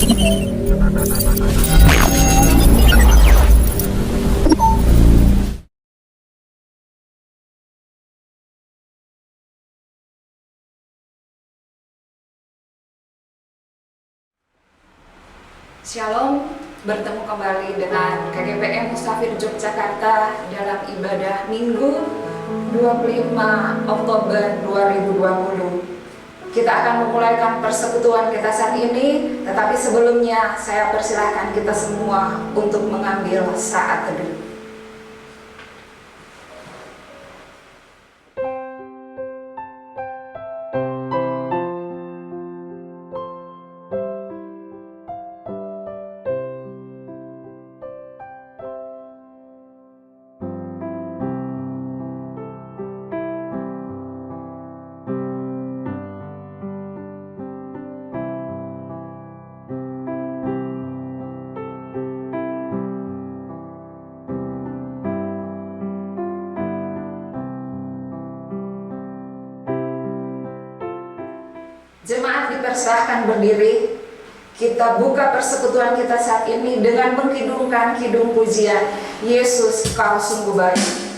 Shalom, bertemu kembali dengan KGPM Mustafir Yogyakarta dalam ibadah Minggu 25 Oktober 2020. Kita akan memulaikan persekutuan kita saat ini, tetapi sebelumnya saya persilahkan kita semua untuk mengambil saat teduh. Jemaat dipersilahkan berdiri. Kita buka persekutuan kita saat ini dengan mengkidungkan kidung pujian Yesus Kau Sungguh Baik.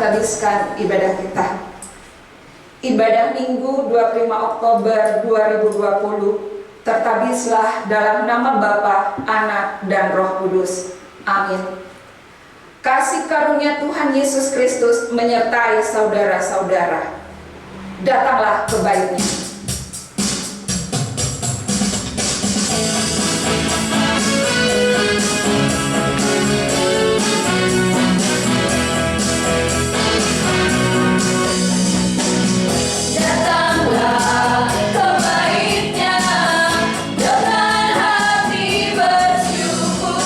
Habiskan ibadah kita. Ibadah Minggu 25 Oktober 2020 tertabislah dalam nama Bapa, Anak, dan Roh Kudus. Amin. Kasih karunia Tuhan Yesus Kristus menyertai saudara-saudara. Datanglah ke baitnya. Ke baitnya dengan hati bersyukur.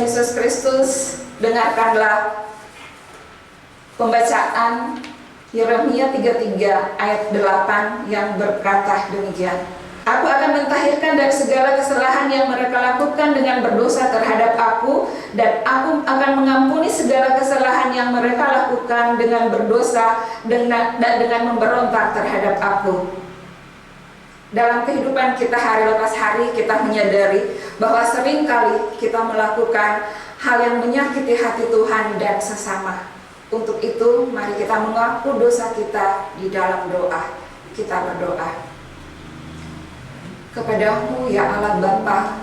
Yesus Kristus, dengarkanlah pembacaan Yeremia 33 ayat 8 yang berkata demikian. Aku akan mentahirkan dari segala kesalahan yang mereka lakukan dengan berdosa terhadap aku, dan aku akan mengampuni segala kesalahan yang mereka lakukan dengan berdosa dan dengan memberontak terhadap aku. Dalam kehidupan kita hari lepas hari, kita menyadari bahwa seringkali kita melakukan hal yang menyakiti hati Tuhan dan sesama. Untuk itu, mari kita mengaku dosa kita di dalam doa. Kita berdoa. Kepadamu ya Allah Bapa,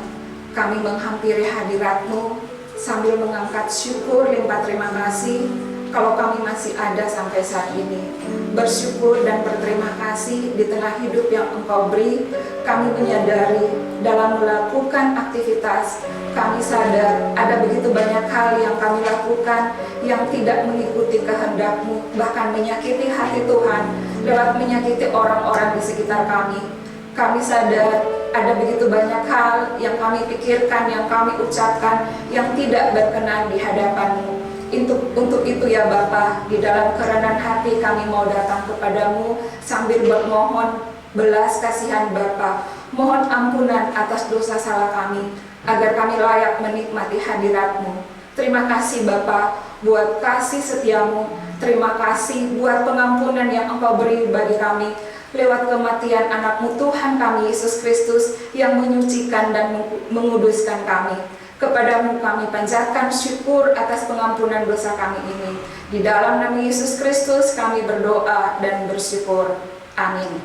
kami menghampiri hadirat-Mu sambil mengangkat syukur limpah terima kasih kalau kami masih ada sampai saat ini. Bersyukur dan berterima kasih di tengah hidup yang Engkau beri. Kami menyadari dalam melakukan aktivitas, kami sadar ada begitu banyak hal yang kami lakukan yang tidak mengikuti kehendak-Mu, bahkan menyakiti hati Tuhan lewat menyakiti orang-orang di sekitar kami. Kami sadar ada begitu banyak hal yang kami pikirkan, yang kami ucapkan, yang tidak berkenan di hadapan-Mu. Untuk itu ya Bapa, di dalam kerendahan hati kami mau datang kepadamu sambil bermohon belas kasihan Bapa. Mohon ampunan atas dosa salah kami, agar kami layak menikmati hadirat-Mu. Terima kasih Bapa buat kasih setia-Mu. Terima kasih buat pengampunan yang Engkau beri bagi kami lewat kematian anak-Mu Tuhan kami Yesus Kristus yang menyucikan dan menguduskan kami. Kepadamu kami panjatkan syukur atas pengampunan dosa kami ini. Di dalam nama Yesus Kristus kami berdoa dan bersyukur. Amin.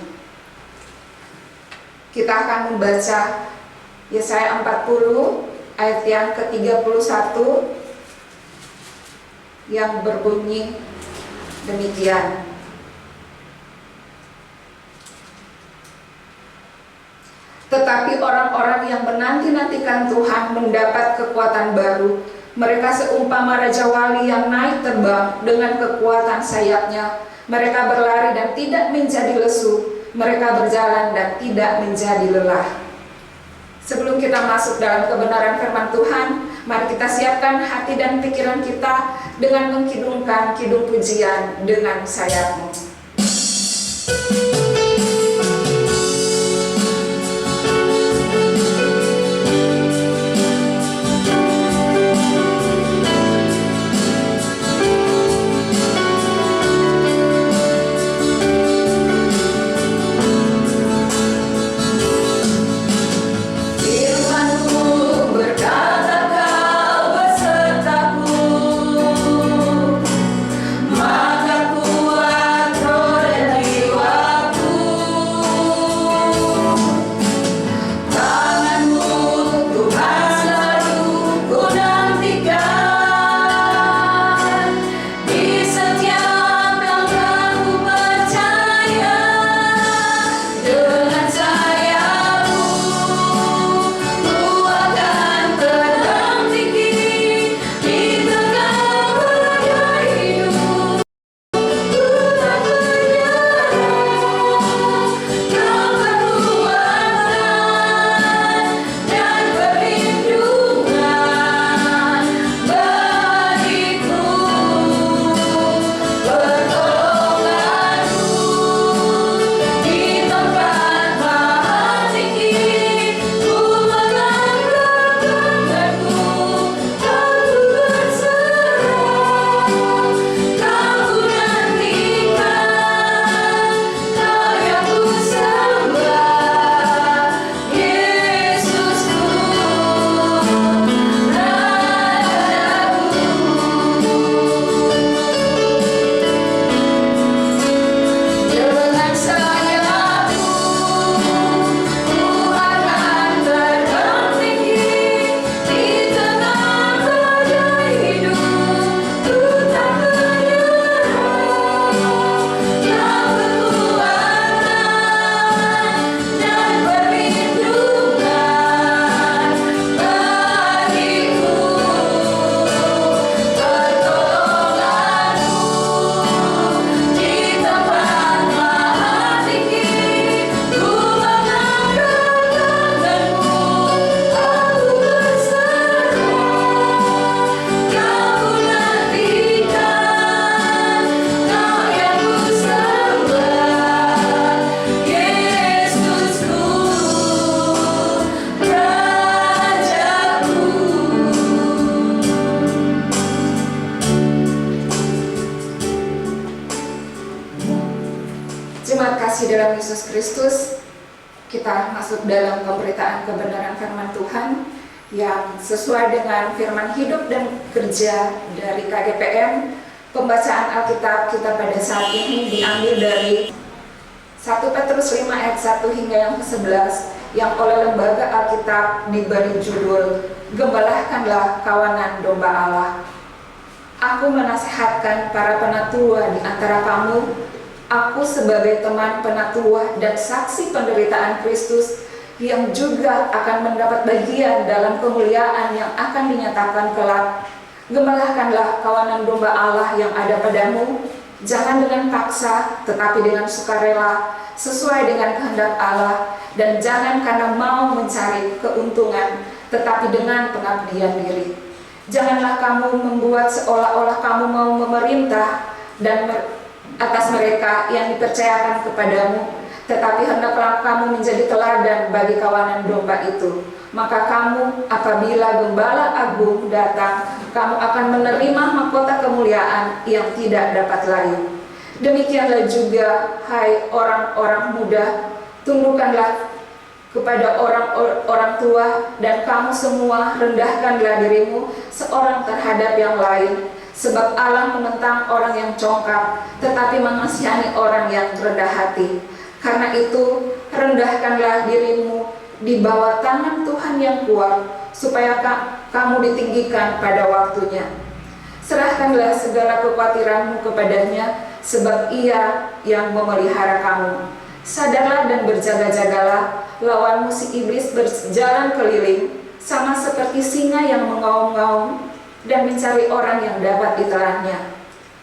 Kita akan membaca Yesaya 40 ayat yang ke-31 yang berbunyi demikian. Tetapi orang-orang yang menanti-nantikan Tuhan mendapat kekuatan baru. Mereka seumpama Raja Wali yang naik terbang dengan kekuatan sayapnya. Mereka berlari dan tidak menjadi lesu. Mereka berjalan dan tidak menjadi lelah. Sebelum kita masuk dalam kebenaran firman Tuhan, mari kita siapkan hati dan pikiran kita dengan mengkidungkan kidung pujian dengan sayap-Mu. Maka kuat roh dan jiwa kasih dalam Yesus Kristus, kita masuk dalam pemberitaan kebenaran firman Tuhan yang sesuai dengan firman hidup dan kerja dari KGPM. Pembacaan Alkitab kita pada saat ini diambil dari 1 Petrus 5 ayat 1 hingga yang ke-11 yang oleh lembaga Alkitab diberi judul Gembalakanlah Kawanan Domba Allah. Aku menasihatkan para penatua di antara kamu, aku sebagai teman penatua dan saksi penderitaan Kristus yang juga akan mendapat bagian dalam kemuliaan yang akan dinyatakan kelak. Gembalakanlah kawanan domba Allah yang ada padamu, jangan dengan paksa, tetapi dengan sukarela, sesuai dengan kehendak Allah, dan jangan karena mau mencari keuntungan, tetapi dengan pengabdian diri. Janganlah kamu membuat seolah-olah kamu mau memerintah dan atas mereka yang dipercayakan kepadamu, tetapi hendaklah kamu menjadi teladan bagi kawanan domba itu. Maka kamu, apabila Gembala Agung datang, kamu akan menerima mahkota kemuliaan yang tidak dapat layu. Demikianlah juga, hai orang-orang muda, tundukkanlah kepada orang tua, dan kamu semua rendahkanlah dirimu seorang terhadap yang lain. Sebab Allah menentang orang yang congkak, tetapi mengasihani orang yang rendah hati. Karena itu, rendahkanlah dirimu di bawah tangan Tuhan yang kuat, supaya kamu ditinggikan pada waktunya. Serahkanlah segala kekhawatiranmu kepadanya, sebab Ia yang memelihara kamu. Sadarlah dan berjaga-jagalah, lawanmu si iblis berjalan keliling, sama seperti singa yang mengaum-ngaum dan mencari orang yang dapat ditelannya.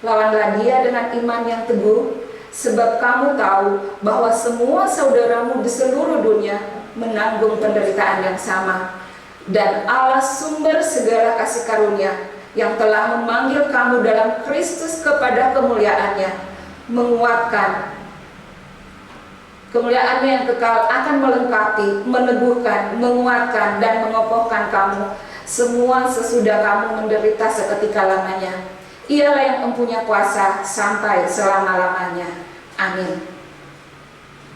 Lawanlah dia dengan iman yang teguh, sebab kamu tahu bahwa semua saudaramu di seluruh dunia menanggung penderitaan yang sama. Dan Allah sumber segala kasih karunia yang telah memanggil kamu dalam Kristus kepada kemuliaannya, menguatkan kemuliaannya yang kekal akan melengkapi, meneguhkan, menguatkan, dan mengokohkan kamu semua sesudah kamu menderita seketika lamanya. Ialah yang mempunyai kuasa sampai selama-lamanya. Amin.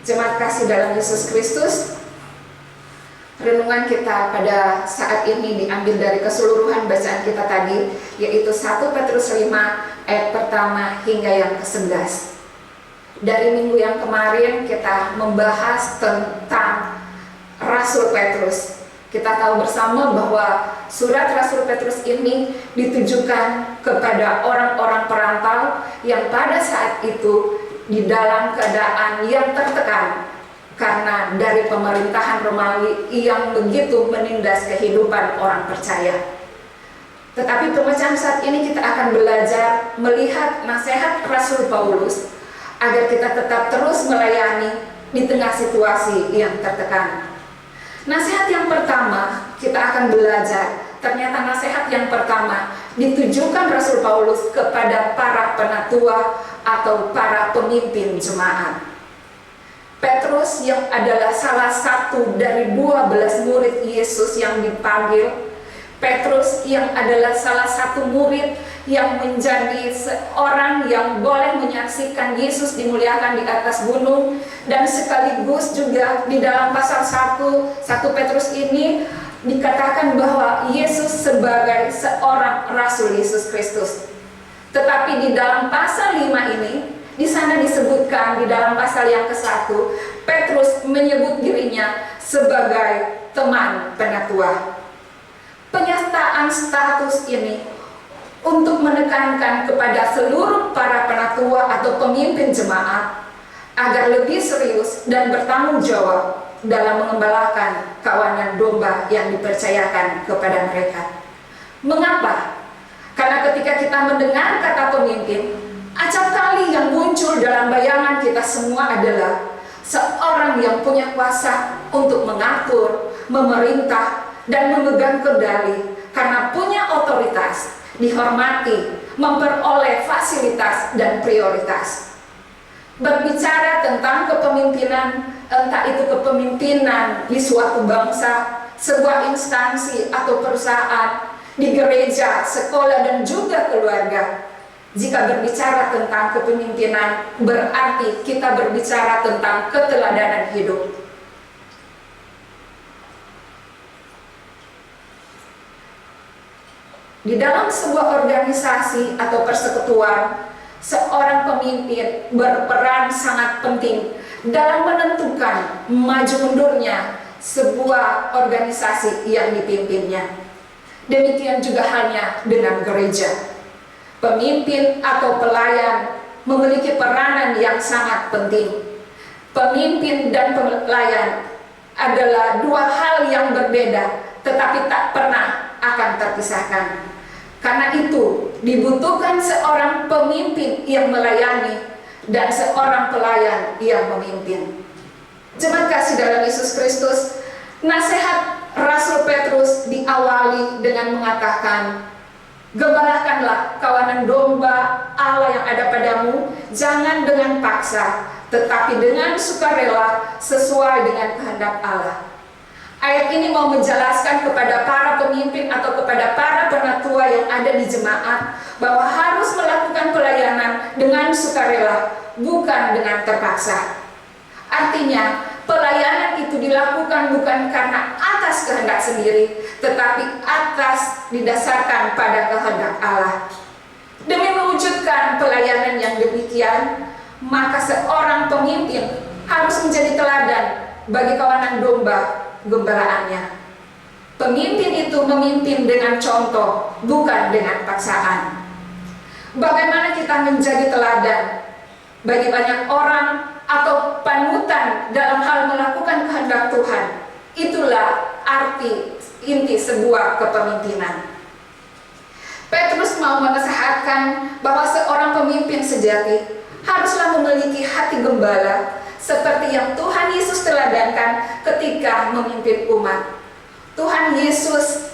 Jemaat kasih dalam Yesus Kristus, renungan kita pada saat ini diambil dari keseluruhan bacaan kita tadi, yaitu 1 Petrus 5 ayat pertama hingga yang ke-11. Dari minggu yang kemarin kita membahas tentang Rasul Petrus. Kita tahu bersama bahwa surat Rasul Petrus ini ditujukan kepada orang-orang perantau yang pada saat itu di dalam keadaan yang tertekan karena dari pemerintahan Romawi yang begitu menindas kehidupan orang percaya. Tetapi pembacaan saat ini kita akan belajar melihat nasihat Rasul Paulus agar kita tetap terus melayani di tengah situasi yang tertekan. Nasihat yang pertama kita akan belajar, ternyata nasihat yang pertama ditujukan Rasul Paulus kepada para penatua atau para pemimpin jemaat. Petrus yang adalah salah satu dari 12 murid Yesus yang dipanggil, Petrus yang adalah salah satu murid yang menjadi seorang yang boleh menyaksikan Yesus dimuliakan di atas gunung, dan sekaligus juga di dalam pasal 1 Petrus ini dikatakan bahwa Yesus sebagai seorang Rasul Yesus Kristus. Tetapi di dalam pasal 5 ini, di sana disebutkan di dalam pasal yang ke-1, Petrus menyebut dirinya sebagai teman penatua. Penyataan status ini untuk menekankan kepada seluruh para penatua atau pemimpin jemaat agar lebih serius dan bertanggung jawab dalam mengembalakan kawanan domba yang dipercayakan kepada mereka. Mengapa? Karena ketika kita mendengar kata pemimpin, acap kali yang muncul dalam bayangan kita semua adalah seorang yang punya kuasa untuk mengatur, memerintah, dan memegang kendali karena punya otoritas, dihormati, memperoleh fasilitas dan prioritas. Berbicara tentang kepemimpinan, entah itu kepemimpinan di suatu bangsa, sebuah instansi atau perusahaan, di gereja, sekolah, dan juga keluarga. Jika berbicara tentang kepemimpinan, berarti kita berbicara tentang keteladanan hidup. Di dalam sebuah organisasi atau persekutuan, seorang pemimpin berperan sangat penting dalam menentukan maju mundurnya sebuah organisasi yang dipimpinnya. Demikian juga halnya dengan gereja. Pemimpin atau pelayan memiliki peranan yang sangat penting. Pemimpin dan pelayan adalah dua hal yang berbeda, tetapi tak pernah akan terpisahkan. Karena itu dibutuhkan seorang pemimpin yang melayani dan seorang pelayan yang memimpin. Jemaat kasih dalam Yesus Kristus, nasihat Rasul Petrus diawali dengan mengatakan, "Gembalakanlah kawanan domba Allah yang ada padamu, jangan dengan paksa, tetapi dengan sukarela sesuai dengan kehendak Allah." Ayat ini mau menjelaskan kepada para pemimpin atau kepada para penatua yang ada di jemaat bahwa harus melakukan pelayanan dengan sukarela, bukan dengan terpaksa. Artinya, pelayanan itu dilakukan bukan karena atas kehendak sendiri, tetapi atas didasarkan pada kehendak Allah. Demi mewujudkan pelayanan yang demikian, maka seorang pemimpin harus menjadi teladan bagi kawanan domba gembalaannya. Pemimpin itu memimpin dengan contoh, bukan dengan paksaan. Bagaimana kita menjadi teladan bagi banyak orang atau panutan dalam hal melakukan kehendak Tuhan? Itulah arti inti sebuah kepemimpinan. Petrus mau menasihatkan bahwa seorang pemimpin sejati haruslah memiliki hati gembala seperti yang Tuhan Yesus teladankan ketika memimpin umat. Tuhan Yesus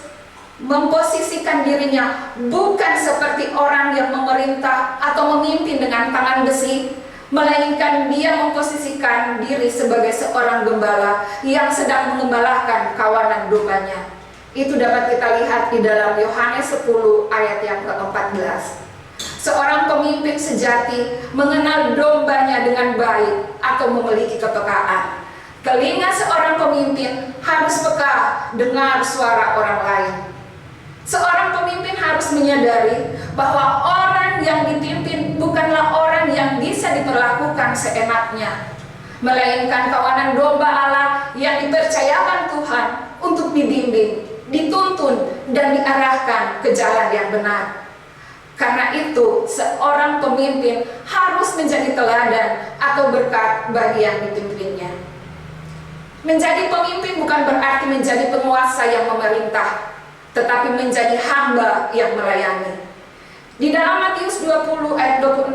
memposisikan dirinya bukan seperti orang yang memerintah atau memimpin dengan tangan besi, melainkan dia memposisikan diri sebagai seorang gembala yang sedang mengembalakan kawanan dombanya. Itu dapat kita lihat di dalam Yohanes 10 ayat yang ke-14. Seorang pemimpin sejati mengenal dombanya dengan baik atau memiliki kepekaan. Telinga seorang pemimpin harus peka dengar suara orang lain. Seorang pemimpin harus menyadari bahwa orang yang dipimpin bukanlah orang yang bisa diperlakukan seenaknya, melainkan kawanan domba Allah yang dipercayakan Tuhan untuk dibimbing, dituntun, dan diarahkan ke jalan yang benar. Karena itu, seorang pemimpin harus menjadi teladan atau berkat bagi yang dipimpinnya. Menjadi pemimpin bukan berarti menjadi penguasa yang memerintah, tetapi menjadi hamba yang melayani. Di dalam Matius 20 ayat 26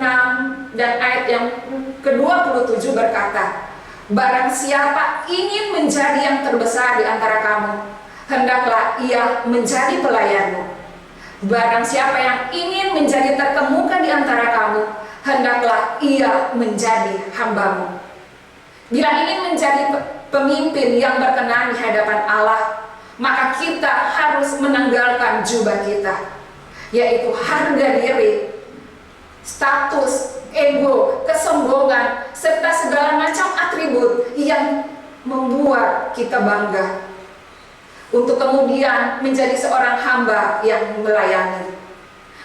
dan ayat yang ke-27 berkata, "Barang siapa ingin menjadi yang terbesar di antara kamu, hendaklah ia menjadi pelayanmu. Barang siapa yang ingin menjadi terkemuka di antara kamu, hendaklah ia menjadi hambamu." Bila ingin menjadi pemimpin yang berkenan di hadapan Allah, maka kita harus menanggalkan jubah kita, yaitu harga diri, status, ego, kesombongan, serta segala macam atribut yang membuat kita bangga, untuk kemudian menjadi seorang hamba yang melayani.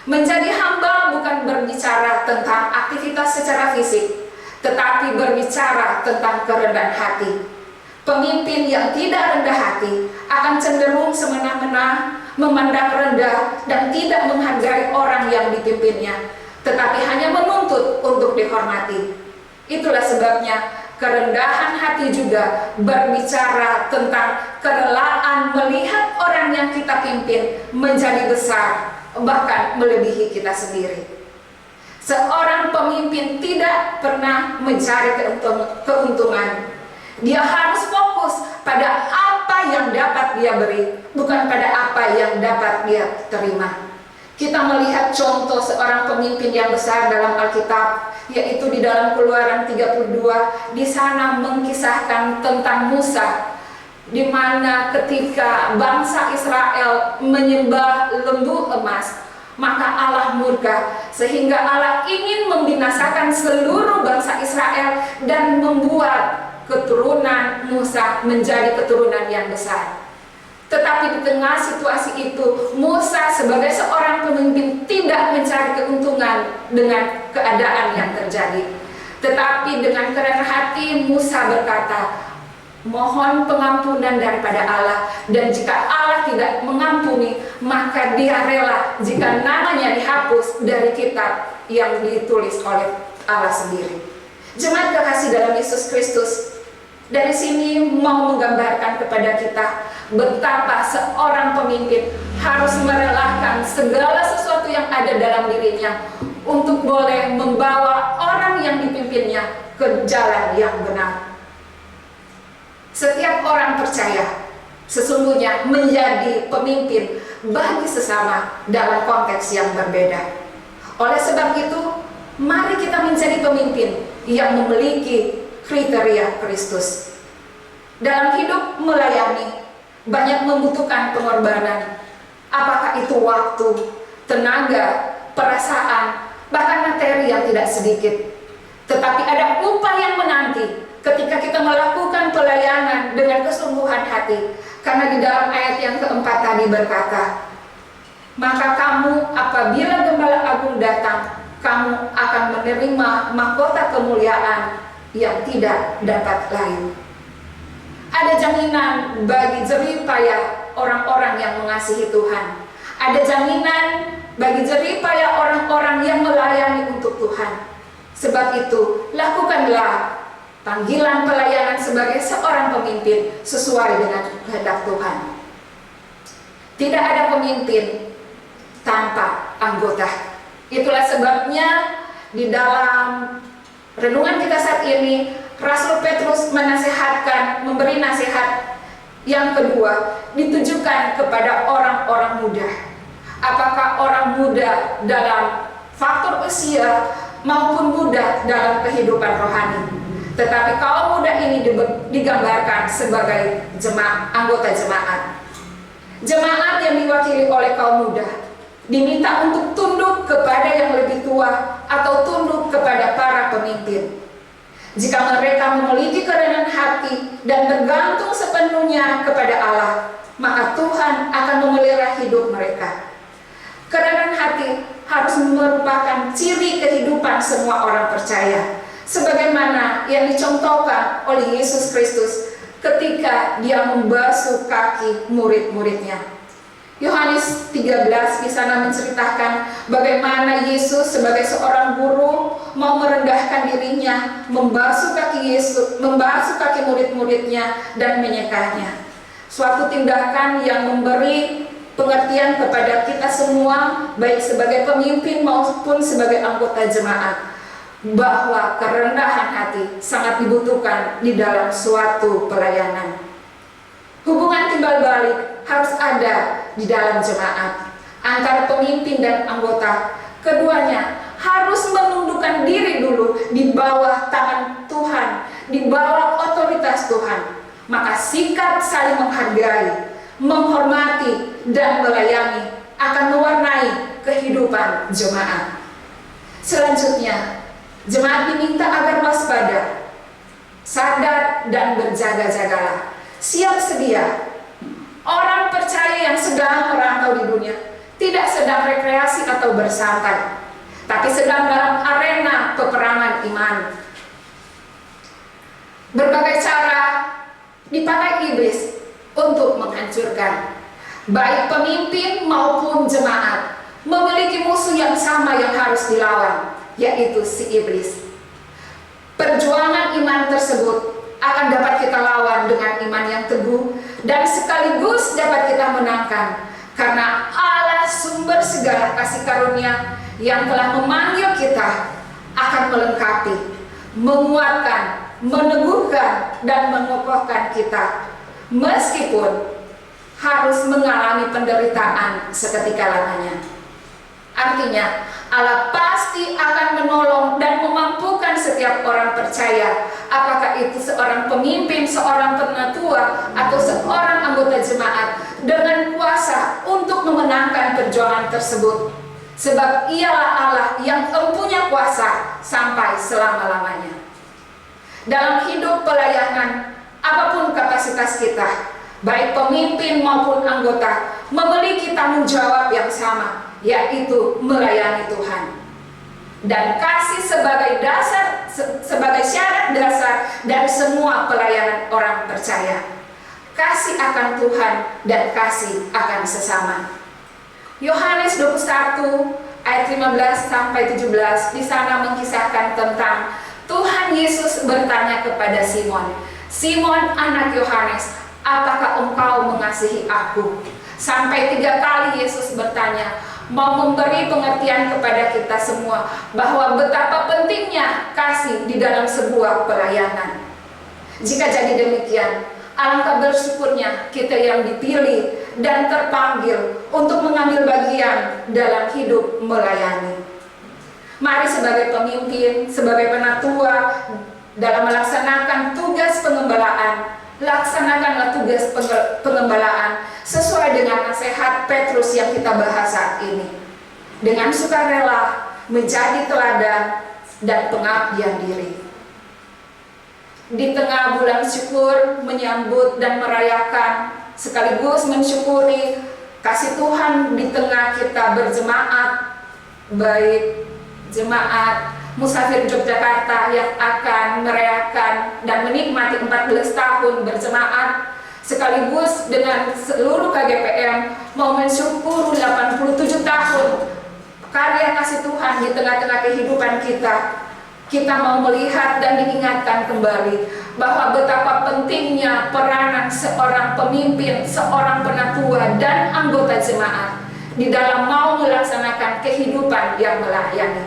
Menjadi hamba bukan berbicara tentang aktivitas secara fisik, tetapi berbicara tentang kerendahan hati. Pemimpin yang tidak rendah hati akan cenderung semena-mena, memandang rendah, dan tidak menghargai orang yang dipimpinnya, tetapi hanya menuntut untuk dihormati. Itulah sebabnya kerendahan hati juga berbicara tentang kerelaan melihat orang yang kita pimpin menjadi besar, bahkan melebihi kita sendiri. Seorang pemimpin tidak pernah mencari keuntungan. Dia harus fokus pada apa yang dapat dia beri, bukan pada apa yang dapat dia terima. Kita melihat contoh seorang pemimpin yang besar dalam Alkitab, yaitu di dalam Keluaran 32. Di sana mengkisahkan tentang Musa, di mana ketika bangsa Israel menyembah lembu emas, maka Allah murka, sehingga Allah ingin membinasakan seluruh bangsa Israel dan membuat keturunan Musa menjadi keturunan yang besar. Tetapi di tengah situasi itu, Musa sebagai seorang pemimpin tidak mencari keuntungan dengan keadaan yang terjadi. Tetapi dengan kerenah hati Musa berkata, mohon pengampunan daripada Allah, dan jika Allah tidak mengampuni, maka dia rela jika namanya dihapus dari kitab yang ditulis oleh Allah sendiri. Jemaat kekasih dalam Yesus Kristus, dari sini mau menggambarkan kepada kita betapa seorang pemimpin harus merelakan segala sesuatu yang ada dalam dirinya untuk boleh membawa orang yang dipimpinnya ke jalan yang benar. Setiap orang percaya sesungguhnya menjadi pemimpin bagi sesama dalam konteks yang berbeda. Oleh sebab itu, mari kita menjadi pemimpin yang memiliki kriteria Kristus. Dalam hidup melayani, banyak membutuhkan pengorbanan. Apakah itu waktu, tenaga, perasaan, bahkan materi yang tidak sedikit. Tetapi ada upah yang menanti ketika kita melakukan pelayanan dengan kesungguhan hati. Karena di dalam ayat yang keempat tadi berkata, maka kamu apabila Gembala Agung datang, kamu akan menerima mahkota kemuliaan yang tidak dapat layu. Ada jaminan bagi jerih payah orang-orang yang mengasihi Tuhan. Ada jaminan bagi jerih payah orang-orang yang melayani untuk Tuhan. Sebab itu, lakukanlah panggilan pelayanan sebagai seorang pemimpin sesuai dengan kehendak Tuhan. Tidak ada pemimpin tanpa anggota. Itulah sebabnya di dalam renungan kita saat ini, Rasul Petrus menasihatkan, memberi nasihat yang kedua, ditujukan kepada orang-orang muda. Apakah orang muda dalam faktor usia maupun muda dalam kehidupan rohani. Tetapi kaum muda ini digambarkan sebagai anggota jemaat. Jemaat yang diwakili oleh kaum muda diminta untuk tunduk kepada yang lebih tua atau tunduk kepada para pemimpin. Jika mereka memiliki kerenahan hati dan bergantung sepenuhnya kepada Allah, maka Tuhan akan memelihara hidup mereka. Kerenahan hati harus merupakan ciri kehidupan semua orang percaya, sebagaimana yang dicontohkan oleh Yesus Kristus ketika dia membasuh kaki murid-muridnya. Yohanes 13 di sana menceritakan bagaimana Yesus sebagai seorang guru mau merendahkan dirinya, membasuh kaki murid-muridnya dan menyekanya. Suatu tindakan yang memberi pengertian kepada kita semua, baik sebagai pemimpin maupun sebagai anggota jemaat, bahwa kerendahan hati sangat dibutuhkan di dalam suatu pelayanan. Hubungan timbal balik harus ada di dalam jemaat antara pemimpin dan anggota. Keduanya harus menundukkan diri dulu di bawah tangan Tuhan, di bawah otoritas Tuhan. Maka sikap saling menghargai, menghormati, dan melayani akan mewarnai kehidupan jemaat. Selanjutnya, jemaat diminta agar waspada, sadar, dan berjaga-jagalah. Siap sedia. Orang percaya yang sedang merantau di dunia tidak sedang rekreasi atau bersantai, tapi sedang dalam arena peperangan iman. Berbagai cara dipakai iblis untuk menghancurkan. Baik pemimpin maupun jemaat memiliki musuh yang sama yang harus dilawan, yaitu si iblis. Perjuangan iman tersebut akan dapat kita lawan dengan iman yang teguh dan sekaligus dapat kita menangkan, karena Allah sumber segala kasih karunia yang telah memanggil kita akan melengkapi, menguatkan, meneguhkan, dan mengokohkan kita meskipun harus mengalami penderitaan seketika lamanya. Artinya, Allah pasti akan menolong dan memampukan setiap orang percaya, apakah itu seorang pemimpin, seorang penatua, atau seorang anggota jemaat, dengan kuasa untuk memenangkan perjuangan tersebut. Sebab Ialah Allah yang empunya kuasa sampai selama-lamanya. Dalam hidup pelayanan, apapun kapasitas kita, baik pemimpin maupun anggota, memiliki tanggung jawab yang sama, yaitu melayani Tuhan. Dan kasih sebagai syarat dasar dari semua pelayanan orang percaya. Kasih akan Tuhan dan kasih akan sesama. Yohanes 21 ayat 15 sampai 17 di sana mengisahkan tentang Tuhan Yesus bertanya kepada Simon, "Simon anak Yohanes, apakah engkau mengasihi aku?" Sampai 3 kali Yesus bertanya, mau memberi pengertian kepada kita semua bahwa betapa pentingnya kasih di dalam sebuah pelayanan. Jika jadi demikian, alangkah bersyukurnya kita yang dipilih dan terpanggil untuk mengambil bagian dalam hidup melayani. Mari sebagai pemimpin, sebagai penatua dalam melaksanakan tugas pengembalaan, laksanakanlah tugas pengembalaan sesuai dengan nasihat Petrus yang kita bahas saat ini. Dengan sukarela, menjadi teladan dan pengabdian diri. Di tengah bulan syukur, menyambut dan merayakan, sekaligus mensyukuri kasih Tuhan di tengah kita berjemaat, baik jemaat Musafir Yogyakarta yang akan merayakan dan menikmati 14 tahun berjemaat, sekaligus dengan seluruh KGPM mau mensyukuri 87 tahun karya kasih Tuhan di tengah-tengah kehidupan kita. Kita mau melihat dan diingatkan kembali bahwa betapa pentingnya peranan seorang pemimpin, seorang penatua dan anggota jemaat di dalam mau melaksanakan kehidupan yang melayani.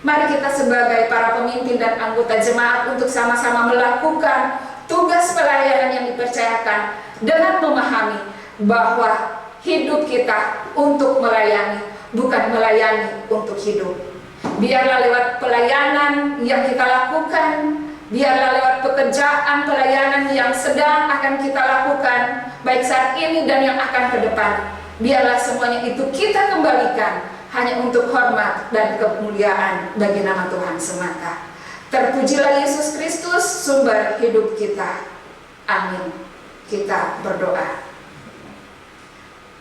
Mari kita sebagai para pemimpin dan anggota jemaat untuk sama-sama melakukan tugas pelayanan yang dipercayakan dengan memahami bahwa hidup kita untuk melayani, bukan melayani untuk hidup. Biarlah lewat pelayanan yang kita lakukan, biarlah lewat pekerjaan pelayanan yang sedang akan kita lakukan, baik saat ini dan yang akan ke depan, biarlah semuanya itu kita kembalikan hanya untuk hormat dan kemuliaan bagi nama Tuhan semata. Terpujilah Yesus Kristus, sumber hidup kita. Amin. Kita berdoa.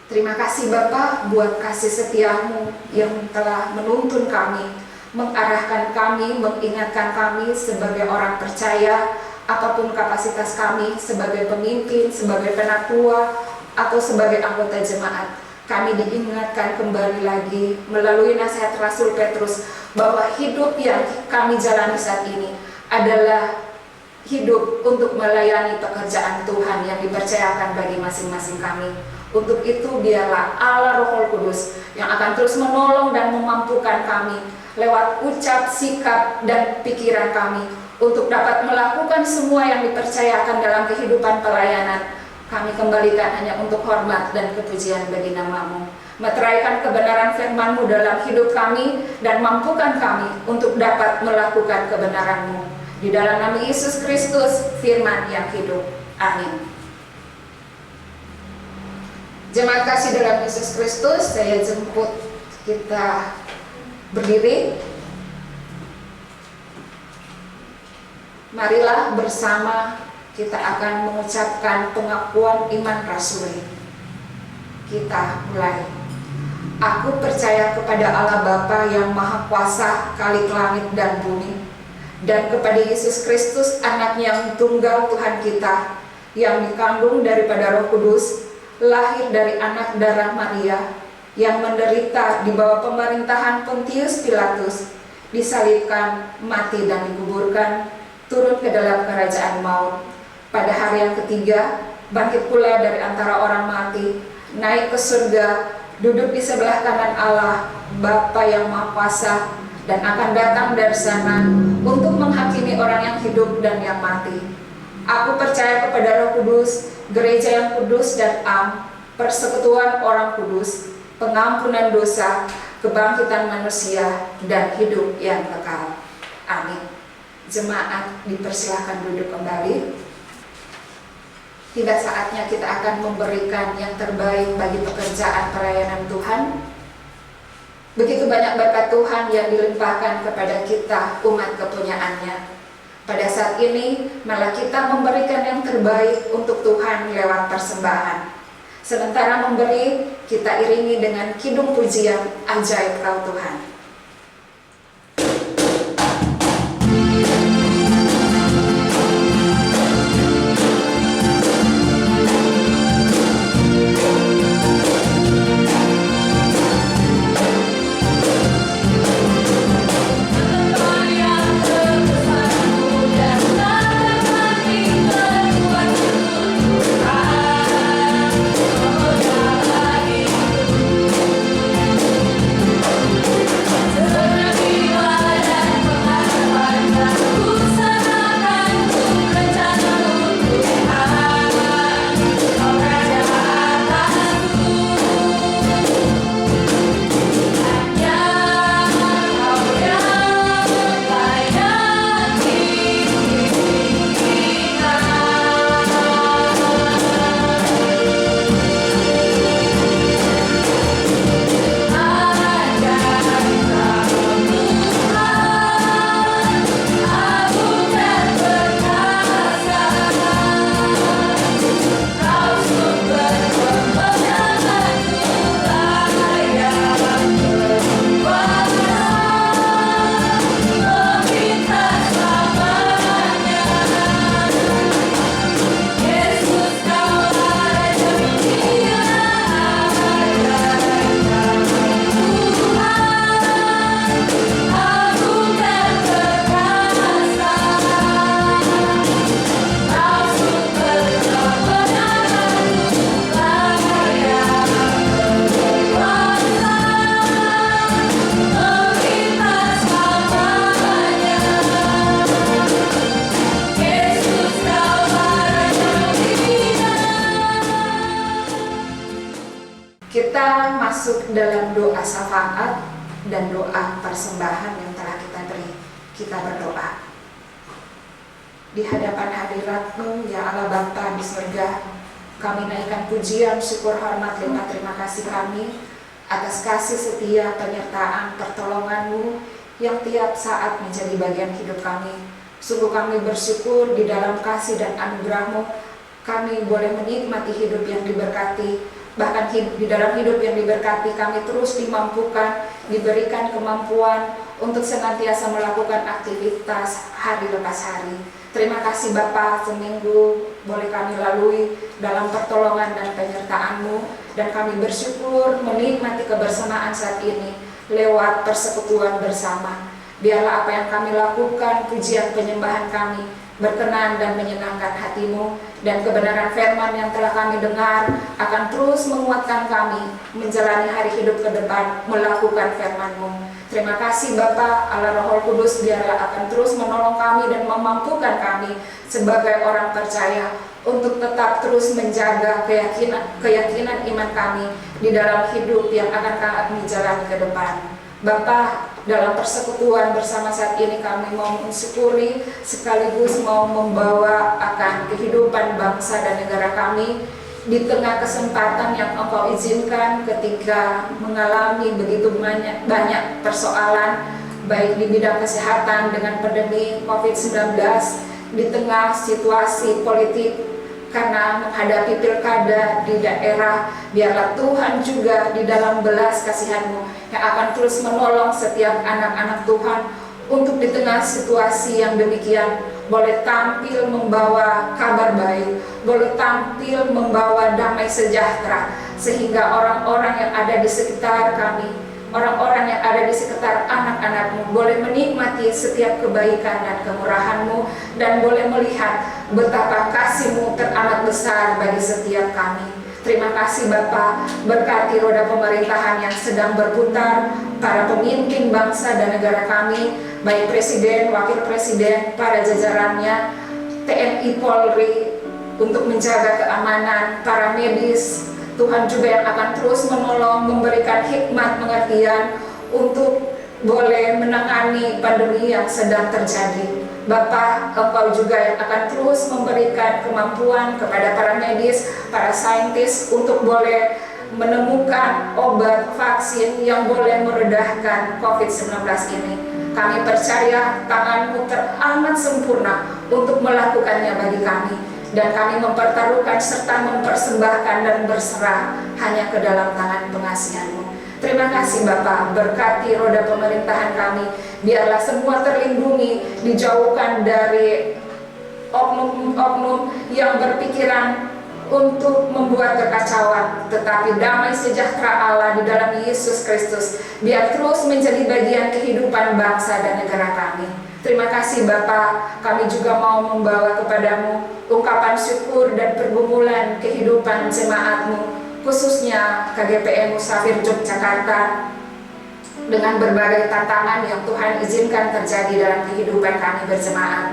Terima kasih Bapa buat kasih setiamu yang telah menuntun kami, mengarahkan kami, mengingatkan kami sebagai orang percaya, apapun kapasitas kami sebagai pemimpin, sebagai penatua, atau sebagai anggota jemaat. Kami diingatkan kembali lagi melalui nasihat Rasul Petrus bahwa hidup yang kami jalani saat ini adalah hidup untuk melayani pekerjaan Tuhan yang dipercayakan bagi masing-masing kami. Untuk itu biarlah Allah Roh Kudus yang akan terus menolong dan memampukan kami lewat ucap, sikap, dan pikiran kami untuk dapat melakukan semua yang dipercayakan dalam kehidupan pelayanan. Kami kembalikan hanya untuk hormat dan kepujian bagi nama-Mu. Meteraikan kebenaran firman-Mu dalam hidup kami dan mampukan kami untuk dapat melakukan kebenaran-Mu. Di dalam nama Yesus Kristus, firman yang hidup. Amin. Jemaat kasih dalam Yesus Kristus, saya jemput kita berdiri. Marilah bersama kita akan mengucapkan pengakuan iman rasuli. Kita mulai. Aku percaya kepada Allah Bapa yang Maha Kuasa, Khalik langit dan bumi, dan kepada Yesus Kristus, Anak-Nya yang tunggal Tuhan kita, yang dikandung daripada Roh Kudus, lahir dari anak darah Maria, yang menderita di bawah pemerintahan Pontius Pilatus, disalibkan, mati dan dikuburkan, turun ke dalam kerajaan maut. Pada hari yang ketiga, bangkit pula dari antara orang mati, naik ke surga, duduk di sebelah kanan Allah, Bapa yang Maha Kuasa, dan akan datang dari sana untuk menghakimi orang yang hidup dan yang mati. Aku percaya kepada Roh Kudus, gereja yang kudus dan am, persekutuan orang kudus, pengampunan dosa, kebangkitan manusia, dan hidup yang kekal. Amin. Jemaat dipersilahkan duduk kembali. Tiba saatnya kita akan memberikan yang terbaik bagi pekerjaan pelayanan Tuhan. Begitu banyak berkat Tuhan yang dilimpahkan kepada kita, umat kepunyaannya. Pada saat ini, malah kita memberikan yang terbaik untuk Tuhan lewat persembahan. Sementara memberi, kita iringi dengan kidung pujian, ajaib Kau Tuhan. Kita masuk dalam doa syafaat dan doa persembahan yang telah kita beri. Kita berdoa. Di hadapan hadirat-Mu, ya Allah Bapa di surga, kami naikkan pujian, syukur, hormat, limpah terima kasih kami atas kasih setia, penyertaan, pertolongan-Mu yang tiap saat menjadi bagian hidup kami. Sungguh kami bersyukur di dalam kasih dan anugerah-Mu, kami boleh menikmati hidup yang diberkati. Bahkan di dalam hidup yang diberkati, kami terus dimampukan, diberikan kemampuan untuk senantiasa melakukan aktivitas hari lepas hari. Terima kasih Bapa, seminggu boleh kami lalui dalam pertolongan dan penyertaan-Mu, dan kami bersyukur menikmati kebersamaan saat ini lewat persekutuan bersama. Biarlah apa yang kami lakukan, pujian penyembahan kami, berkenan dan menyenangkan hati-Mu, dan kebenaran firman yang telah kami dengar akan terus menguatkan kami menjalani hari hidup ke depan, melakukan firman-Mu. Terima kasih Bapa, Allah Roh Kudus, biarlah akan terus menolong kami dan memampukan kami sebagai orang percaya untuk tetap terus menjaga keyakinan iman kami di dalam hidup yang akan kami jalani ke depan. Bapa, dalam persekutuan bersama saat ini kami mau mensyukuri sekaligus mau membawa akan kehidupan bangsa dan negara kami di tengah kesempatan yang Engkau izinkan ketika mengalami begitu banyak persoalan baik di bidang kesehatan dengan pandemi COVID-19, di tengah situasi politik karena menghadapi pilkada di daerah. Biarlah Tuhan juga di dalam belas kasihan-Mu yang akan terus menolong setiap anak-anak Tuhan untuk di tengah situasi yang demikian boleh tampil membawa kabar baik, boleh tampil membawa damai sejahtera, sehingga orang-orang yang ada di sekitar kami, orang-orang yang ada di sekitar anak-anak-Mu boleh menikmati setiap kebaikan dan kemurahan-Mu, dan boleh melihat betapa kasih-Mu teramat besar bagi setiap kami. Terima kasih Bapa, berkati roda pemerintahan yang sedang berputar, para pemimpin bangsa dan negara kami, baik Presiden, Wakil Presiden, para jajarannya, TNI Polri, untuk menjaga keamanan, para medis, Tuhan juga yang akan terus menolong, memberikan hikmat pengertian untuk boleh menangani pandemi yang sedang terjadi. Bapa, Engkau juga yang akan terus memberikan kemampuan kepada para medis, para saintis untuk boleh menemukan obat vaksin yang boleh meredahkan COVID-19 ini. Kami percaya tangan-Mu teramat sempurna untuk melakukannya bagi kami, dan kami mempertaruhkan serta mempersembahkan dan berserah hanya ke dalam tangan pengasihan-Mu. Terima kasih Bapa, berkati roda pemerintahan kami, biarlah semua terlindungi, dijauhkan dari oknum-oknum yang berpikiran untuk membuat kekacauan, tetapi damai sejahtera Allah di dalam Yesus Kristus biar terus menjadi bagian kehidupan bangsa dan negara kami. Terima kasih Bapa, kami juga mau membawa kepadamu ungkapan syukur dan pergumulan kehidupan jemaat-Mu, khususnya KGPM Musafir Yogyakarta, dengan berbagai tantangan yang Tuhan izinkan terjadi dalam kehidupan kami berjemaat.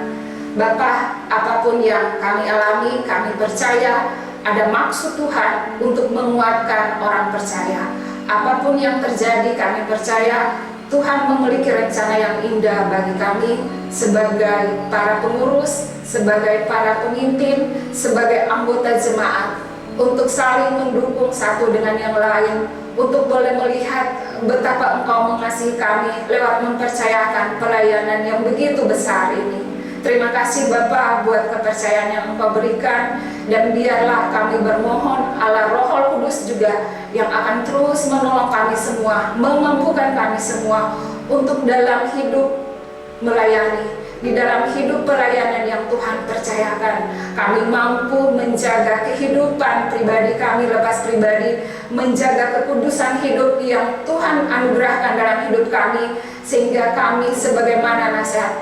Bapa, apapun yang kami alami, kami percaya ada maksud Tuhan untuk menguatkan orang percaya. Apapun yang terjadi, kami percaya Tuhan memiliki rencana yang indah bagi kami sebagai para pengurus, sebagai para pemimpin, sebagai anggota jemaat, untuk saling mendukung satu dengan yang lain, untuk boleh melihat betapa Engkau mengasihi kami lewat mempercayakan pelayanan yang begitu besar ini. Terima kasih Bapa buat kepercayaan yang Engkau berikan, dan biarlah kami bermohon Allah Roh Kudus juga yang akan terus menolong kami semua, memampukan kami semua untuk dalam hidup melayani, di dalam hidup pelayanan yang Tuhan percayakan. Kami mampu menjaga kehidupan pribadi kami, lepas pribadi, menjaga kekudusan hidup yang Tuhan anugerahkan dalam hidup kami, sehingga kami sebagaimana nasihat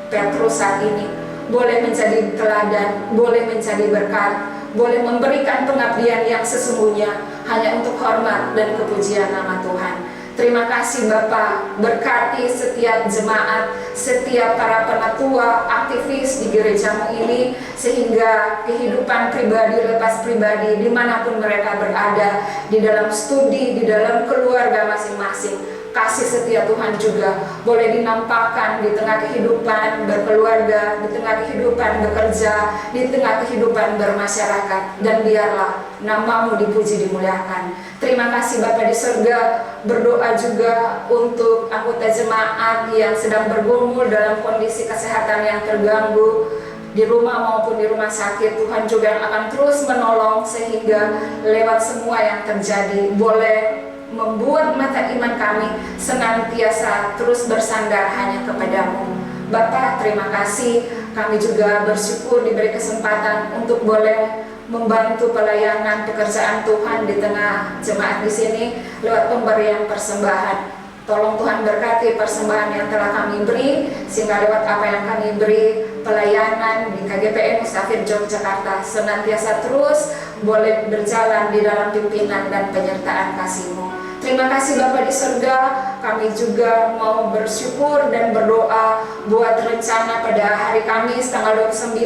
Petrus saat ini boleh menjadi teladan, boleh menjadi berkat, boleh memberikan pengabdian yang sesungguhnya hanya untuk hormat dan kepujian nama Tuhan. Terima kasih Bapa, berkati setiap jemaat, setiap para penatua, aktivis di gerejamu ini, sehingga kehidupan pribadi lepas pribadi dimanapun mereka berada, di dalam studi, di dalam keluarga masing-masing, kasih setia Tuhan juga boleh dinampakkan di tengah kehidupan berkeluarga, di tengah kehidupan bekerja, di tengah kehidupan bermasyarakat, dan biarlah nama-Mu dipuji dimuliakan. Terima kasih Bapa di surga, berdoa juga untuk anggota jemaat yang sedang bergumul dalam kondisi kesehatan yang terganggu di rumah maupun di rumah sakit. Tuhan juga yang akan terus menolong, sehingga lewat semua yang terjadi boleh membuat mata iman kami senantiasa terus bersandar hanya kepadamu. Bapa, terima kasih. Kami juga bersyukur diberi kesempatan untuk boleh membantu pelayanan pekerjaan Tuhan di tengah jemaat di sini lewat pemberian persembahan. Tolong Tuhan berkati persembahan yang telah kami beri, sehingga lewat apa yang kami beri, pelayanan di KGPM Musafir Yogyakarta senantiasa terus boleh berjalan di dalam pimpinan dan penyertaan kasih-Mu. Terima kasih Bapa di surga, kami juga mau bersyukur dan berdoa buat rencana pada hari Kamis tanggal 29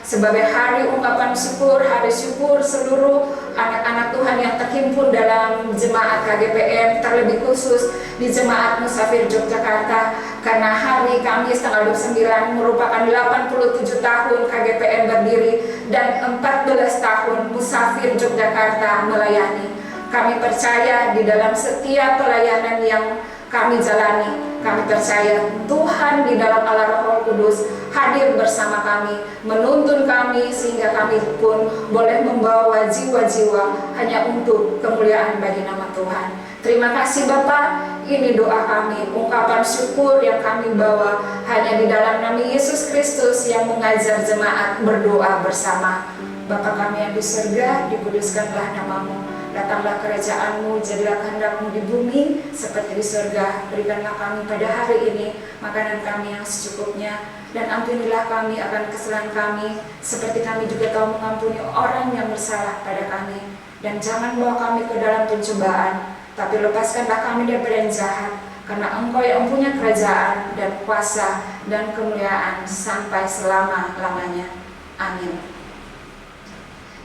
sebagai hari ungkapan syukur, hari syukur seluruh anak-anak Tuhan yang terhimpun dalam jemaat KGPM, terlebih khusus di jemaat Musafir Yogyakarta, karena hari Kamis tanggal 29 merupakan 87 tahun KGPM berdiri dan 14 tahun Musafir Yogyakarta melayani. Kami percaya di dalam setiap pelayanan yang kami jalani, kami percaya Tuhan di dalam Allah Roh Kudus hadir bersama kami, menuntun kami, sehingga kami pun boleh membawa jiwa-jiwa hanya untuk kemuliaan bagi nama Tuhan. Terima kasih Bapa, ini doa kami, ungkapan syukur yang kami bawa hanya di dalam nama Yesus Kristus yang mengajar jemaat berdoa bersama. Bapa kami yang di surga, dikuduskanlah nama-Mu. Datanglah kerajaan-Mu, jadilah kehendak-Mu di bumi seperti di surga. Berikanlah kami pada hari ini makanan kami yang secukupnya, dan ampunilah kami akan kesalahan kami, seperti kami juga tahu mengampuni orang yang bersalah pada kami. Dan jangan bawa kami ke dalam pencobaan, tapi lepaskanlah kami daripada yang jahat, karena Engkau yang punya kerajaan dan kuasa dan kemuliaan sampai selama-lamanya. Amin.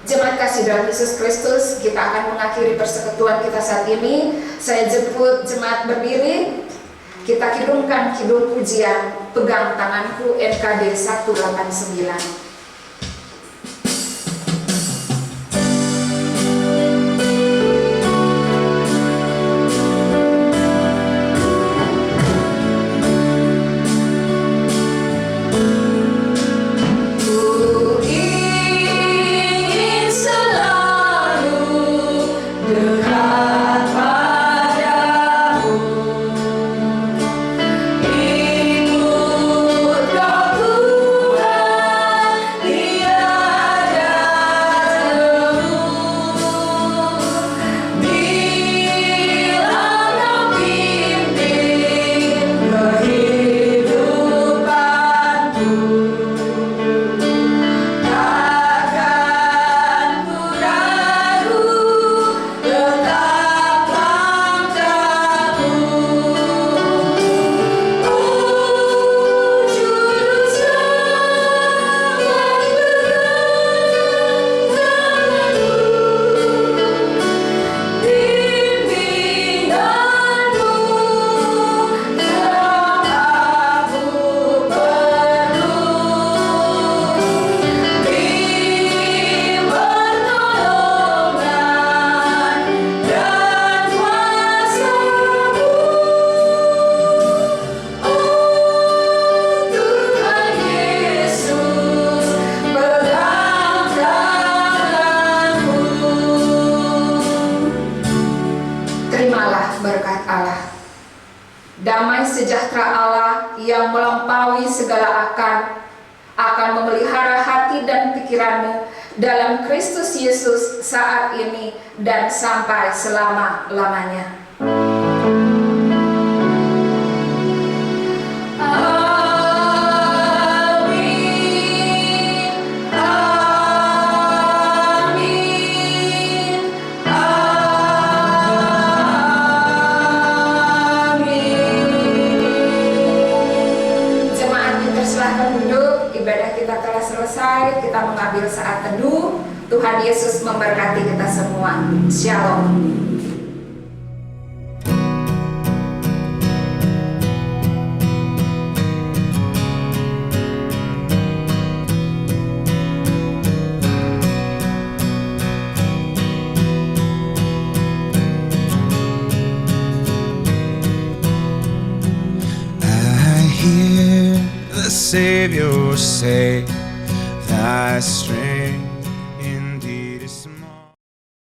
Jemaat kasih dalam Yesus Kristus, kita akan mengakhiri persekutuan kita saat ini. Saya jemput jemaat berdiri. Kita kidungkan kidung pujian Pegang Tanganku NKB 189. Damai sejahtera Allah yang melampaui segala akal akan memelihara hati dan pikiranmu dalam Kristus Yesus saat ini dan sampai selama-lamanya. Ibadah kita telah selesai, kita mengambil saat teduh. Tuhan Yesus memberkati kita semua. Shalom. Savior, say thy strength